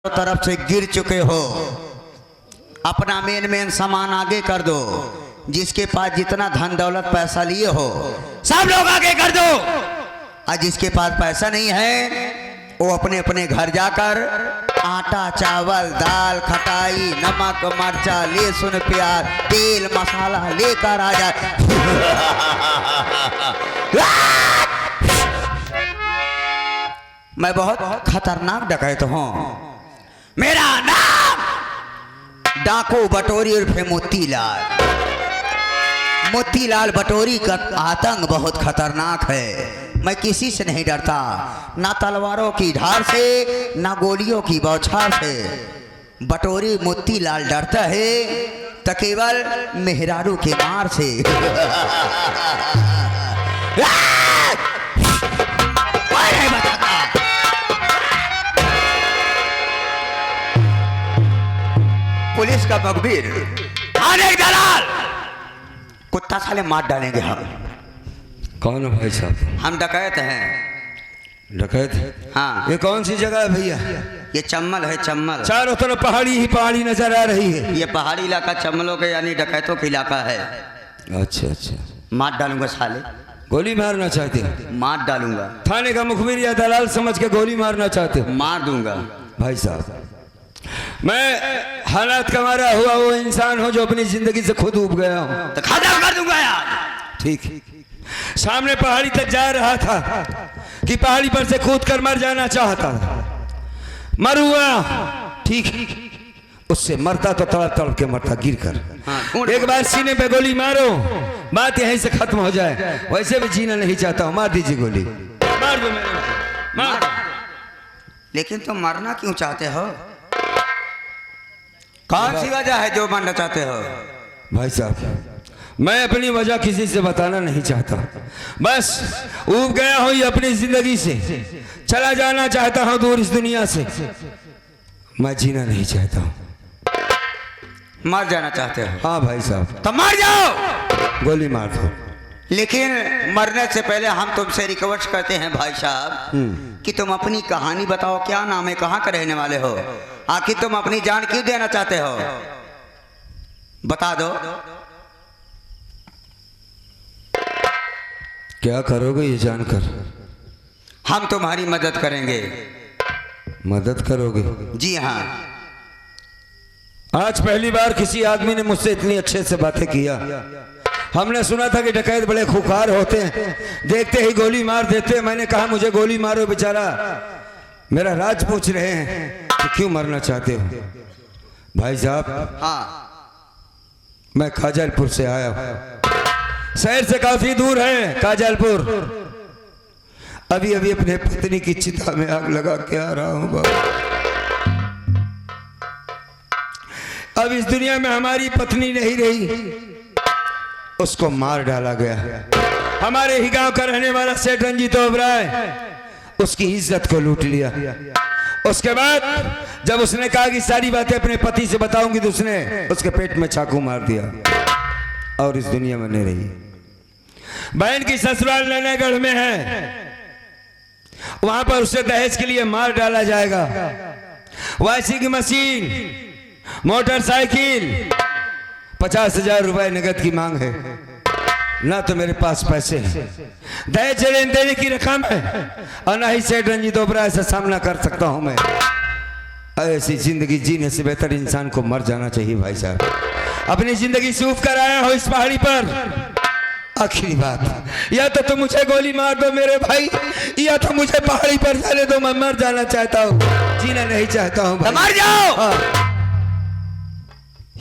तरफ से गिर चुके हो, अपना मेन सामान आगे कर दो। जिसके पास जितना धन दौलत पैसा लिए हो सब लोग आगे कर दो, और जिसके पास पैसा नहीं है वो अपने अपने घर जाकर आटा चावल दाल खटाई नमक मर्चा लहसुन प्याज तेल मसाला लेकर आ जाए। मैं बहुत खतरनाक डकैत हूँ। मेरा नाम डाकू बटोरी उर्फे मोतीलाल। मोतीलाल बटोरी का आतंक बहुत खतरनाक है। मैं किसी से नहीं डरता, ना तलवारों की धार से ना गोलियों की बौछार से। बटोरी मोतीलाल डरता है तो केवल मेहरारू के मार से। पुलिस का मखबिर थाने दलाल कुत्ता साले मार डालेंगे हम। कौन है भाई साहब? हम डकैत हैं। डकैत? हाँ। ये कौन सी जगह है भैया? ये चम्मल है, चम्मल। चारों तरफ पहाड़ी ही पहाड़ी नजर आ रही है। ये पहाड़ी इलाका चम्मलों के यानी डकैतों का इलाका है। अच्छा अच्छा। मार डालूंगा साले। गोली मारना चाहते हो? मार डालूंगा। थाने का मुखबिर या दलाल समझ के गोली मारना चाहते हो? मार दूंगा। भाई साहब, मैं हालात का मारा हुआ वो इंसान हूँ जो अपनी जिंदगी से खुद उब गया हूँ। तो खत्म कर दूंगा यार। ठीक। सामने पहाड़ी तक जा रहा था कि पहाड़ी पर से कूद कर मर जाना चाहता था। मर हुआ ठीक, उससे मरता तो तड़प तड़प के मरता गिर कर। हाँ, एक बार सीने पे गोली मारो, बात यहीं से खत्म हो जाए। वैसे भी जीना नहीं चाहता हूँ, मार दीजिए गोली। मार दो मेरे, मार। लेकिन तुम मरना क्यों चाहते हो? कौन सी वजह है जो मरना चाहते हो? भाई साहब, मैं अपनी वजह किसी से बताना नहीं चाहता। बस ऊब गया हूँ ये अपनी जिंदगी से, चला जाना चाहता हूँ दूर इस दुनिया से। मैं जीना नहीं चाहता हूँ। मर जाना चाहते हो? हाँ भाई साहब। तो मर जाओ। गोली मार दो। लेकिन मरने से पहले हम तुमसे रिक्वेस्ट करते हैं भाई साहब कि तुम अपनी कहानी बताओ। क्या नाम है, कहाँ के रहने वाले हो, आखिर तुम अपनी जान क्यों देना चाहते हो? बता दो। क्या करोगे ये जानकर? हम तुम्हारी मदद करेंगे। मदद करोगे? जी हाँ। आज पहली बार किसी आदमी ने मुझसे इतनी अच्छे से बातें किया। हमने सुना था कि डकैत बड़े खुखार होते हैं, देखते ही गोली मार देते। मैंने कहा मुझे गोली मारो, बेचारा मेरा राज पूछ रहे हैं तो क्यों मरना चाहते हो? भाई साहब, हाँ। मैं काजलपुर से आया हूँ। शहर से काफी दूर है काजलपुर। अभी अभी अपने पत्नी की चिता में आग लगा के आ रहा हूँ बाबा। अब इस दुनिया में हमारी पत्नी नहीं रही, उसको मार डाला गया। हमारे ही गांव का रहने वाला सेठ रंजीत ओबराय उसकी इज्जत को लूट लिया। उसके बाद जब उसने कहा कि सारी बातें अपने पति से बताऊंगी तो उसने उसके पेट में चाकू मार दिया और इस दुनिया में नहीं रही। बहन की ससुराल नैनागढ़ में है, वहां पर उसे दहेज के लिए मार डाला जाएगा। वॉशिंग मशीन, मोटरसाइकिल, 50,000 रुपए नगद की मांग है। ना तो मेरे पास पैसे हैं, दहेज देने की रकम है, और ना ही सेठ रंजीत ओबराय से सामना कर सकता हूं मैं। ऐसी जिंदगी जीने से बेहतर इंसान को मर जाना चाहिए भाई साहब। अपनी जिंदगी से ऊब कर आया हो इस पहाड़ी पर। आखिरी बात, या तो तुम मुझे गोली मार दो मेरे भाई, या तो मुझे पहाड़ी पर जाने दो। मैं मर जाना चाहता हूँ, जीना नहीं चाहता हूँ। मर जाओ। हाँ।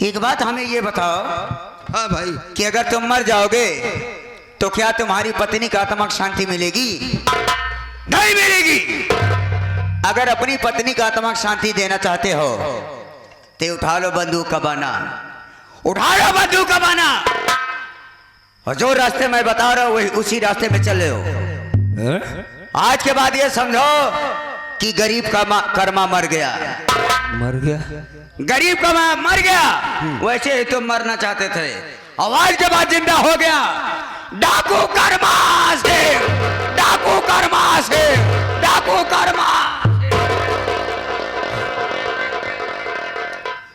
एक बात हमें ये बताओ। हाँ भाई। कि अगर तुम मर जाओगे तो क्या तुम्हारी पत्नी का आत्मिक शांति मिलेगी? नहीं मिलेगी। अगर अपनी पत्नी का आत्मिक शांति देना चाहते हो तो उठा लो बंदूक का बाना, उठा लो बंदूक का बाना, और जो रास्ते मैं बता रहा हूं वही उसी रास्ते में चल रहे हो। आज के बाद ये समझो कि गरीब का कर्मा मर गया। मर गया? गरीब का मर गया। वैसे ही तुम मरना चाहते थे, आवाज के बाद जिंदा हो गया। डाकू कर्मा से, डाकू कर्मा से, डाकू कर्मा।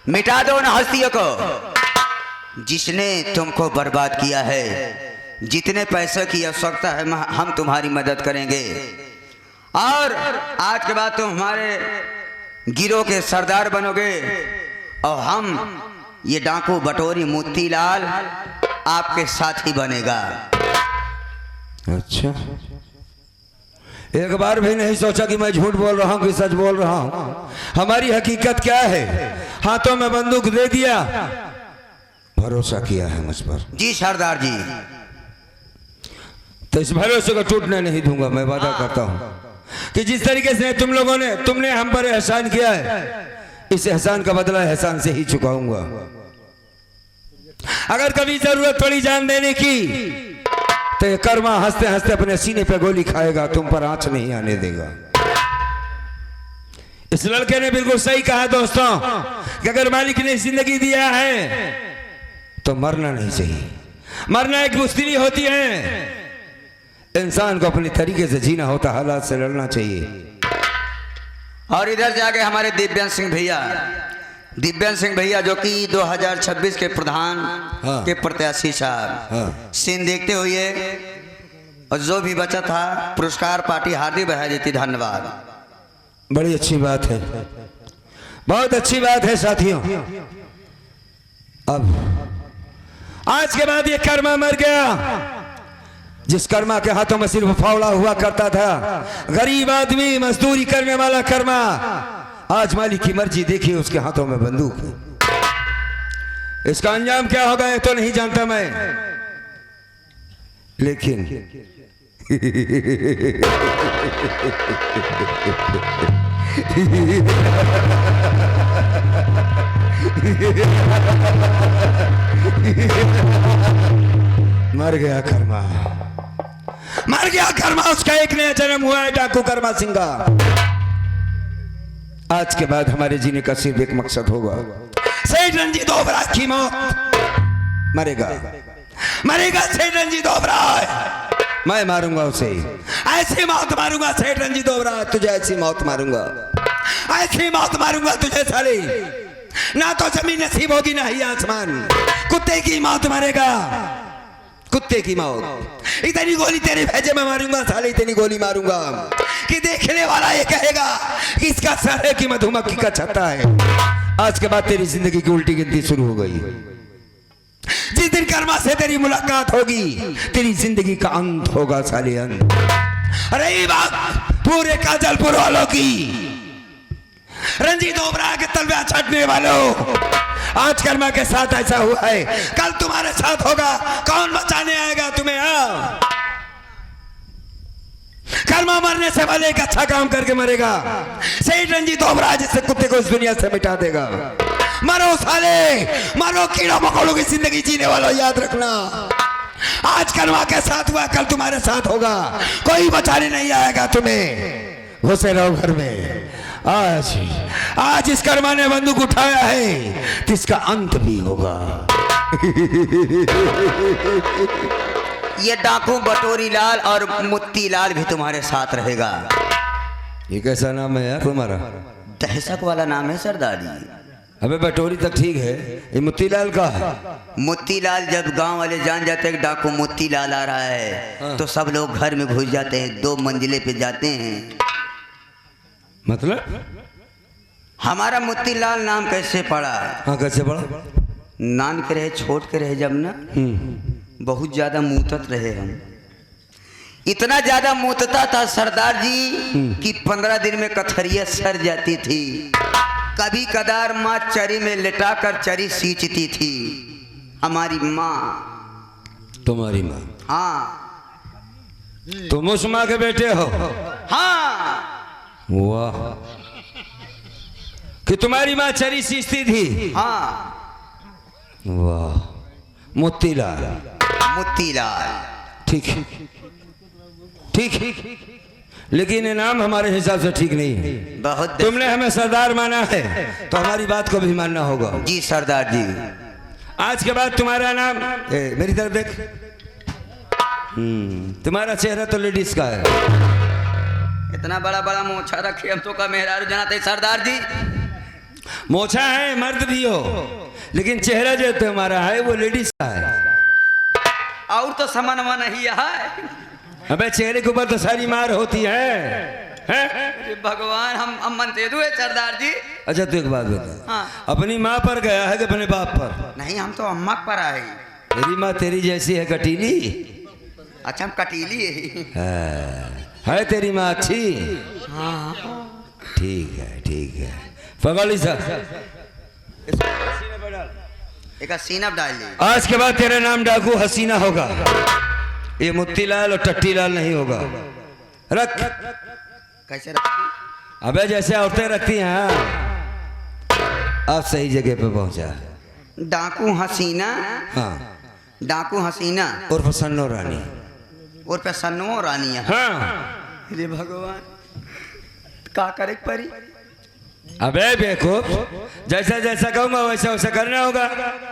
मिटा दो उन हस्तियों को जिसने तुमको बर्बाद किया है। जितने पैसे की आवश्यकता है हम तुम्हारी मदद करेंगे। और आज के बाद तुम हमारे गिरोह के सरदार बनोगे और हम ये डाकू बटोरी मोतीलाल आपके साथ ही बनेगा। अच्छा, एक बार भी नहीं सोचा कि मैं झूठ बोल रहा हूँ कि सच बोल रहा हूँ। हमारी हकीकत क्या है? हाथों में बंदूक दे दिया, भरोसा किया है मुझ पर। जी सरदार जी। तो इस भरोसे को टूटने नहीं दूंगा। मैं वादा करता हूँ कि जिस तरीके से तुमने हम पर एहसान किया है, इस एहसान का बदला एहसान से ही चुकाऊंगा। अगर कभी जरूरत पड़ी जान देने की तो ये कर्मा हंसते हंसते अपने सीने पे गोली खाएगा, तुम पर आंच नहीं आने देगा। इस लड़के ने बिल्कुल सही कहा दोस्तों कि अगर मालिक ने जिंदगी दिया है तो मरना नहीं चाहिए। मरना एक मुश्किल होती है। इंसान को अपने तरीके से जीना होता, हालात से लड़ना चाहिए। और इधर जाके हमारे दिव्यांश सिंह भैया जो कि 2026 के प्रधान के प्रत्याशी साहब, सीन देखते हुए और जो भी बचा था पुरस्कार पार्टी हार्दिक बधाई देती। धन्यवाद। बड़ी अच्छी बात है, बहुत अच्छी बात है साथियों। अब आज के बाद ये कर्मा मर गया। जिस कर्मा के हाथों में सिर्फ फावड़ा हुआ करता था, गरीब आदमी मजदूरी करने वाला कर्मा, आज मालिक की मर्जी देखिए उसके हाथों में बंदूक है। इसका अंजाम क्या होगा ये तो नहीं जानता मैं, लेकिन मर गया कर्मा, मर गया कर्मा। उसका एक नया जन्म हुआ है डाकू कर्मा सिंह का। आज के बाद हमारे जीने का सिर्फ एक मकसद होगा, सेठ रंजीत ओबराय की मौत। मरेगा मरेगा सेठ रंजीत ओबराय, मैं मारूंगा उसे। ऐसी मौत मारूंगा सेठ रंजीत ओबराय, तुझे ऐसी मौत मारूंगा, ऐसी मौत मारूंगा तुझे साले। ना तो जमीन नसीब होगी ना ही आसमान। कुत्ते की मौत मरेगा, कुत्ते की मौत। इतनी गोली तेरे भेजे में मारूंगा साले, इतनी गोली मारूंगा कि देखने वाला ये कहेगा कि इसका सर है कि मधुमक्खी का छत्ता है। आज के बाद तेरी जिंदगी की उल्टी गिनती शुरू हो गई। जिस दिन कर्मा से तेरी मुलाकात होगी तेरी जिंदगी का अंत होगा साले, अंत। अरे ये बात पूरे काजलपुर वालों की, रंजीत ओबराय के तलवार छाटने वालों, आज कर्मा के साथ ऐसा हुआ है, कल तुम्हारे साथ होगा। कौन बचाने आएगा तुम्हें? कर्मा मरने से पहले एक अच्छा काम करके मरेगा। सेठ रंजीत ओबराय जैसे कुत्ते को इस दुनिया से मिटा देगा। मरो साले, मरो कीड़ा मकोड़ों की जिंदगी जीने वालों, याद रखना। आज कर्मा के साथ हुआ, कल तुम्हारे साथ होगा। कोई बचाने नहीं आएगा तुम्हें। घुसे रहो घर में। आज इस कर्मा ने बंदूक उठाया है तो इसका अंत भी होगा। ये डाकू बटोरी लाल और मोती लाल भी तुम्हारे साथ रहेगा। ये कैसा नाम है यार तुम्हारा? दहशत वाला नाम है सरदार जी। अबे बटोरी तक ठीक है, ये मोतीलाल का है। मोतीलाल जब गांव वाले जान जाते हैं डाकू मोतीलाल आ रहा है तो सब लोग घर में घुस जाते हैं, 2 मंजिले पे जाते हैं। मतलब हमारा मोतीलाल नाम कैसे पड़ा? हाँ कैसे पड़ा? नान के रहे, छोट के रहे जब ना, बहुत ज्यादा मूतत रहे हम। इतना ज्यादा मूतता था सरदार जी कि 15 दिन में कथरिया सर जाती थी। कभी कदार माँ चरी में लिटा कर चरी सींचती थी। हमारी माँ। तुम्हारी माँ? हाँ। तुम उस माँ के बेटे हो? हाँ। वाह, कि तुम्हारी माँ चरी सींचती थी? हाँ। वाह, मोतीलाल। मोतीलाल ठीक ठीक, लेकिन ये नाम हमारे हिसाब से ठीक नहीं है। बहुत। तुमने हमें सरदार माना है तो हमारी बात को भी मानना होगा। जी सरदार जी। आज के बाद तुम्हारा नाम मेरी तरफ देख। तुम्हारा चेहरा तो लेडीज का है। इतना बड़ा बड़ा मोछा रखे हम तो का मेहरारू जनाते सरदार जी। मोछा है मर्द भी हो, लेकिन चेहरा जो तुम्हारा है वो लेडीज का है। और तो समनवा नहीं है। अबे चेहरे के ऊपर तो सारी मार होती है, हैं? अरे भगवान, हम मनते दो सरदार जी। अच्छा तू एक बात बता, हाँ। अपनी माँ पर गया है कि अपने बाप पर? नहीं, हम तो अम्मा पर आए। तेरी माँ तेरी जैसी है कटीली? अच्छा, हम कटीली है तेरी माँ अच्छी? हाँ। ठीक है पगड़ी सा एक सीना डाल ली। आज के बाद तेरा नाम डाकू हसीना होगा, ये मुत्तीलाल और टट्टीलाल नहीं होगा। रख। कैसे रखी? अबे जैसे औरतें रखती हैं। आप सही जगह पे पहुंचा। डाकू हसीना। हाँ, डाकू हसीना उर्फ सन्नो रानी। और पे सन्नो रानी है। हाँ। अरे भगवान, का करे परी? अबे बेवकूफ, जैसा जैसा कहूंगा वैसा वैसा करना होगा।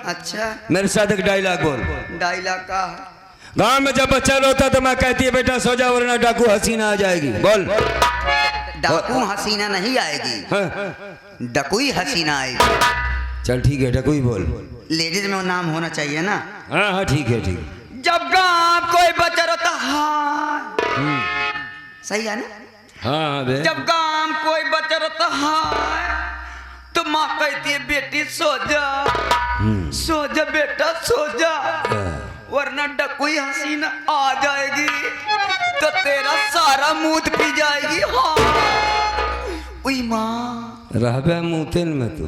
अच्छा, मेरे साथ एक डायलॉग बोल। डायलॉग का? गांव में जब बच्चा रोता तो माँ कहती है बेटा सो जा वरना डाकू हसीना आ जाएगी। बोल। डाकू हसीना नहीं आएगी। हाँ। डकुई हसीना आएगी। चल ठीक है, डाकू ही बोल। लेडीज में वो नाम होना चाहिए ना। हाँ ठीक है। जब गांव कोई बच्चा रोता, हाँ सही है ना? हाँ बे। जब गांव कोई बच्चा रोता हाय, तो माँ कहती है बेटी सो जा बेटा सो जा, वरना डकुई हसीना आ जाएगी तो तेरा सारा मूत पी जाएगी। हाँ। उई माँ, रहबे मुँह में तू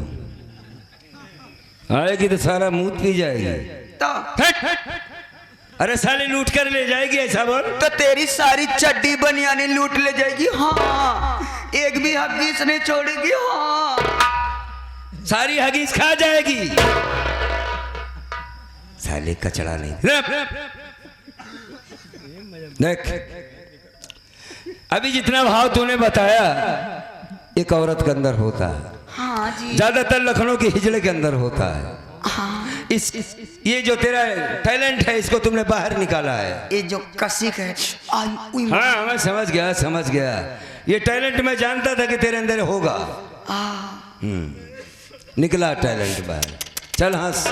आएगी तो सारा मूत पी जाएगी। तो अरे साली लूट कर ले जाएगी, ऐसा बोल। तो तेरी सारी चड्डी बनियानी लूट ले जाएगी। हाँ, एक भी हगीस नहीं छोड़ेगी। हाँ, सारी हगीस खा जाएगी। साले कचड़ा नहीं। देख, अभी जितना भाव तूने बताया एक औरत के अंदर होता है। हाँ जी। ज्यादातर लखनऊ की हिजड़े के अंदर होता है। हाँ। ये जो तेरा टैलेंट है इसको तुमने बाहर निकाला है। ये जो कसिक है। हाँ मैं समझ गया। ये टैलेंट मैं जानता था कि तेरे अंदर होगा। निकला टैलेंट बाहर। चल हंस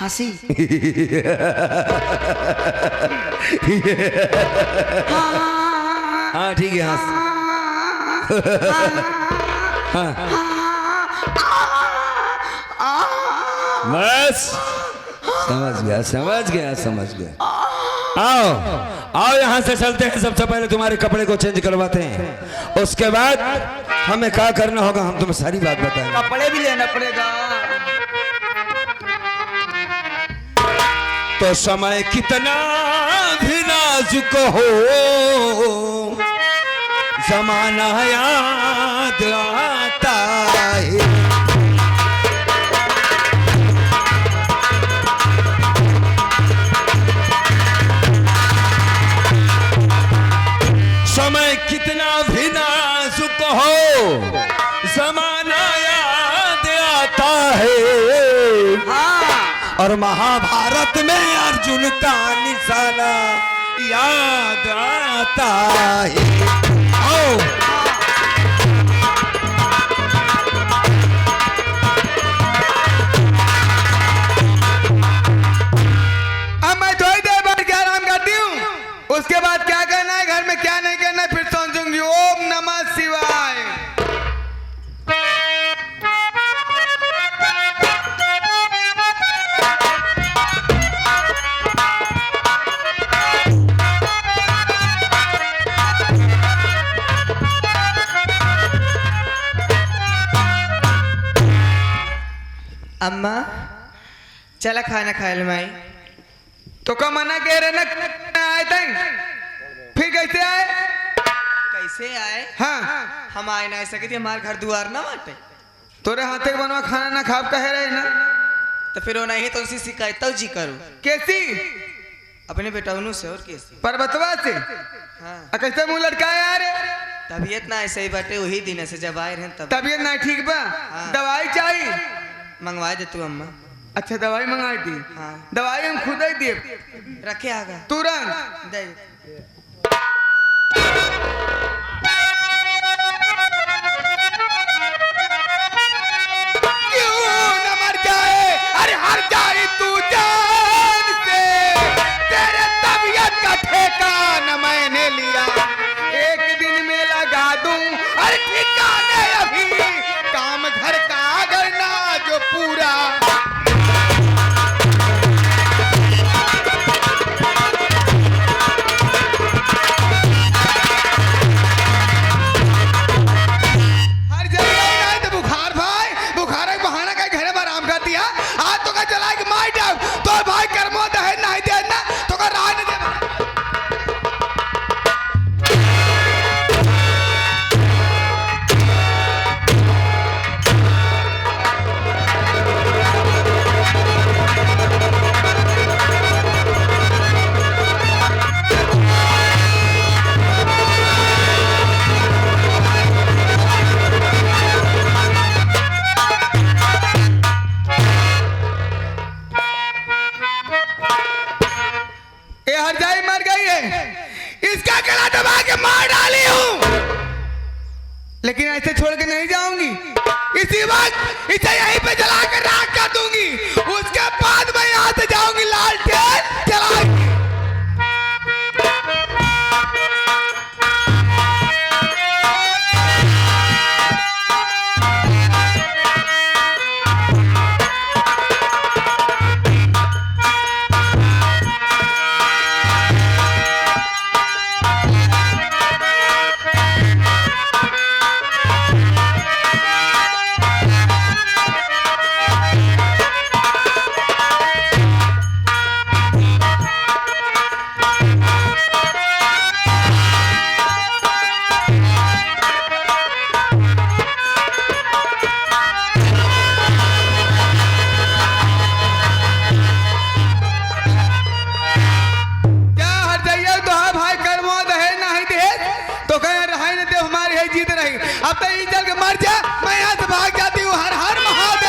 हंसी। हाँ ठीक है, हंस। बस समझ गया। आओ यहाँ से चलते हैं। सबसे पहले तुम्हारे कपड़े को चेंज करवाते हैं, उसके बाद हमें क्या करना होगा हम तुम्हें सारी बात बताएंगे। कपड़े भी लेना पड़ेगा। तो समय कितना भी नाजुक हो, जमाना याद आता है। समय कितना भी नाजुक हो, जमाना याद आता है। हाँ। और महाभारत में अर्जुन का निशाना याद आता है। आओ। अब मैं थोड़ी देर बाद क्या आराम करती हूँ, उसके बाद क्या करना है, घर में क्या नहीं करना है, फिर समझूंगी। ओम नमः शिवाय। अम्मा चला खाना खा ले माई। तो का मना कह रहे ना आए थे, फिर कैसे आए? कैसे आए? हाँ, हम आए ना सके थे, हमारे घर द्वार ना बाटे। तोरे हाथे के बनवा खाना ना खाब कह रहे ना, तो फिर वो नहीं तो उसी शिकायत तो जी करूँ कैसी? अपने बेटा से और कैसे? पर्वतवा से। हाँ, कैसे मुंह लटकाए यार? तबीयत ना ऐसे ही बाटे, वही दिन से जब आए रहे तब तबीयत ना ठीक बा? हाँ। दवाई चाहिए? मंगवा दे तू अम्मा। अच्छा दवाई मंगाई थी। हाँ। दवाई हम खुद ही दे रखे आगा तुरंत। दे। हर जाई तू जान से, तेरे तबीयत का ठेकाना मैंने लिया, एक दिन में लगा दूं हर ठिकाने, अभी काम घर का अगर ना जो पूरा। हर जगह तो बुखार भाई, बुखार का बहाना का घरे में आराम करती है, आज तो का चला के मार डाल तो भाई कर्मो दहे नहीं देना तो का राह नहीं दे। हरजाई मर गई है, इसका गला दबा के मार डाली हूं, लेकिन ऐसे छोड़ के नहीं जाऊंगी, इसी वक्त इसे यहीं पे जला कर राख कर दूंगी, उसके बाद मैं यहां से जाऊंगी लालटेन जला। अब तो ये चल के मर जा, मैं यहाँ से भाग जाती हूँ। हर हर महादेव।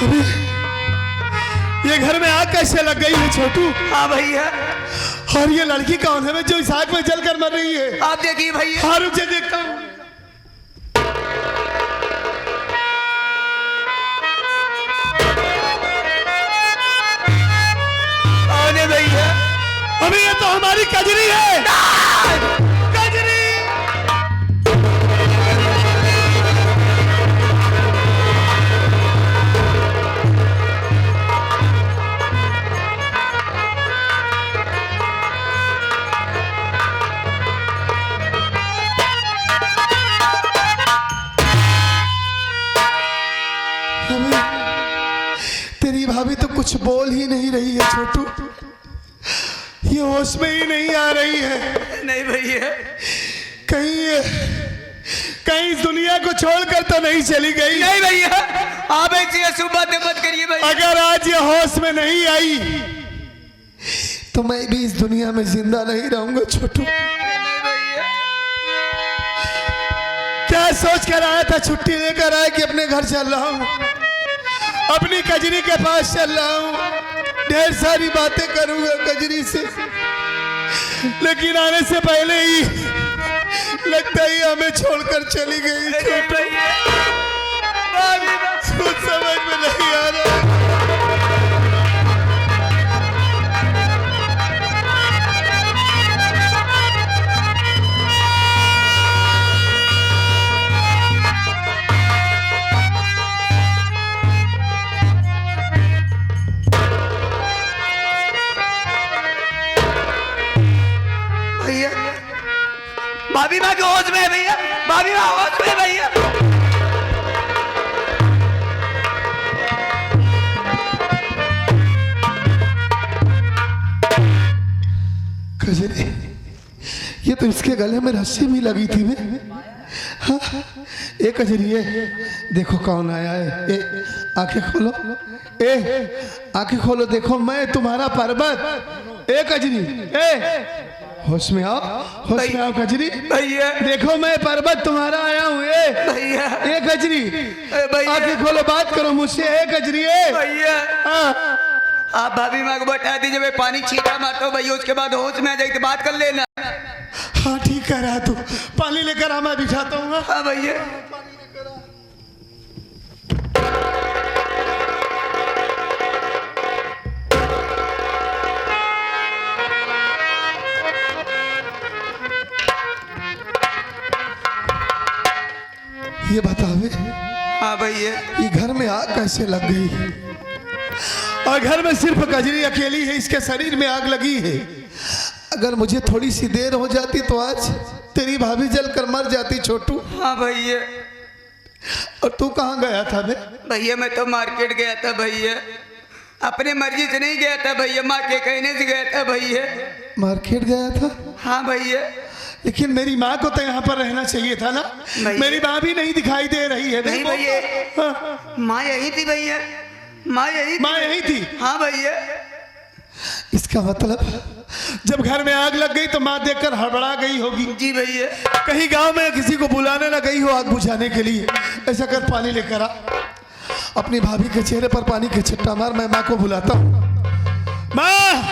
अबे ये घर में आग कैसे लग गई है छोटू? हाँ भैया। और ये लड़की कौन है जो इस आग में जलकर मर रही है? आप देखिए भैया। हाँ रुक जा, देखता हूँ। भैया अभी ये तो हमारी कजरी है। कजरी तेरी भाभी तो कुछ बोल ही नहीं रही है छोटू, ये होश में ही नहीं आ रही है। नहीं भैया। कहीं इस दुनिया को छोड़कर तो नहीं चली गई? नहीं भैया, आप ऐसी अशुभ बातें मत करिए भैया। अगर आज ये होश में नहीं आई तो मैं भी इस दुनिया में जिंदा नहीं रहूंगा छोटू। नहीं भैया। क्या सोच कर आया था, छुट्टी लेकर आया कि अपने घर चल रहा हूं, अपनी कजरी के पास चल रहा हूं, ढेर सारी बातें करूंगा कजरी से, लेकिन आने से पहले ही लगता ही हमें छोड़कर चली गई। कुछ समझ में नहीं आ रहा। भाभी माँ के होश में है भैया, भाभी माँ होश में है भैया। कजरी, ये तो इसके गले में रस्सी भी लगी थी बे। हाँ, ए कजरी, देखो कौन आया है। ए आंखें खोलो, आंखें खोलो, देखो मैं तुम्हारा पर्वत। ए कजरी, होश में आओ, होश में आओ कजरी। भैया देखो मैं पर्वत तुम्हारा आया हूँ। भैया ए कजरी, भैया आंखें खोलो, बात करो मुझसे। ए कजरी, भैया हाँ। आप भाभी माँ को बता दीजिए, मैं पानी छींटा मारता हूँ भैया, उसके बाद होश में आ जाएगी तो बात कर लेना। हाँ ठीक कह रहा है तू, पानी लेकर आ, मैं बिछाता हूँ। हाँ भैया। ये बतावे, हाँ भैया। ये घर में आग कैसे लग गई? और घर में सिर्फ कजरी अकेली है, इसके शरीर में आग लगी है। अगर मुझे थोड़ी सी देर हो जाती तो आज तेरी भाभी जलकर मर जाती छोटू। हाँ भैया। और तू कहाँ गया था बे? भैया मैं तो मार्केट गया था भैया, अपने मर्जी से नहीं गया था भैया, माँ के कहने से गया था भैया। मार्केट गया था? हाँ भैया। लेकिन मेरी माँ को तो यहाँ पर रहना चाहिए था ना। मेरी माँ भी नहीं दिखाई दे रही है। नहीं भैया, हाँ। माँ यही थी भैया, माँ यही माँ यही थी। हाँ भैया। इसका मतलब जब घर में आग लग गई तो माँ देखकर हड़बड़ा गई होगी। जी भैया। कहीं गांव में किसी को बुलाने ना गई हो आग बुझाने के लिए। ऐसा कर, पानी लेकर आ, अपनी भाभी के चेहरे पर पानी के छिट्टा मार, मैं माँ को बुलाता हूँ। माँ,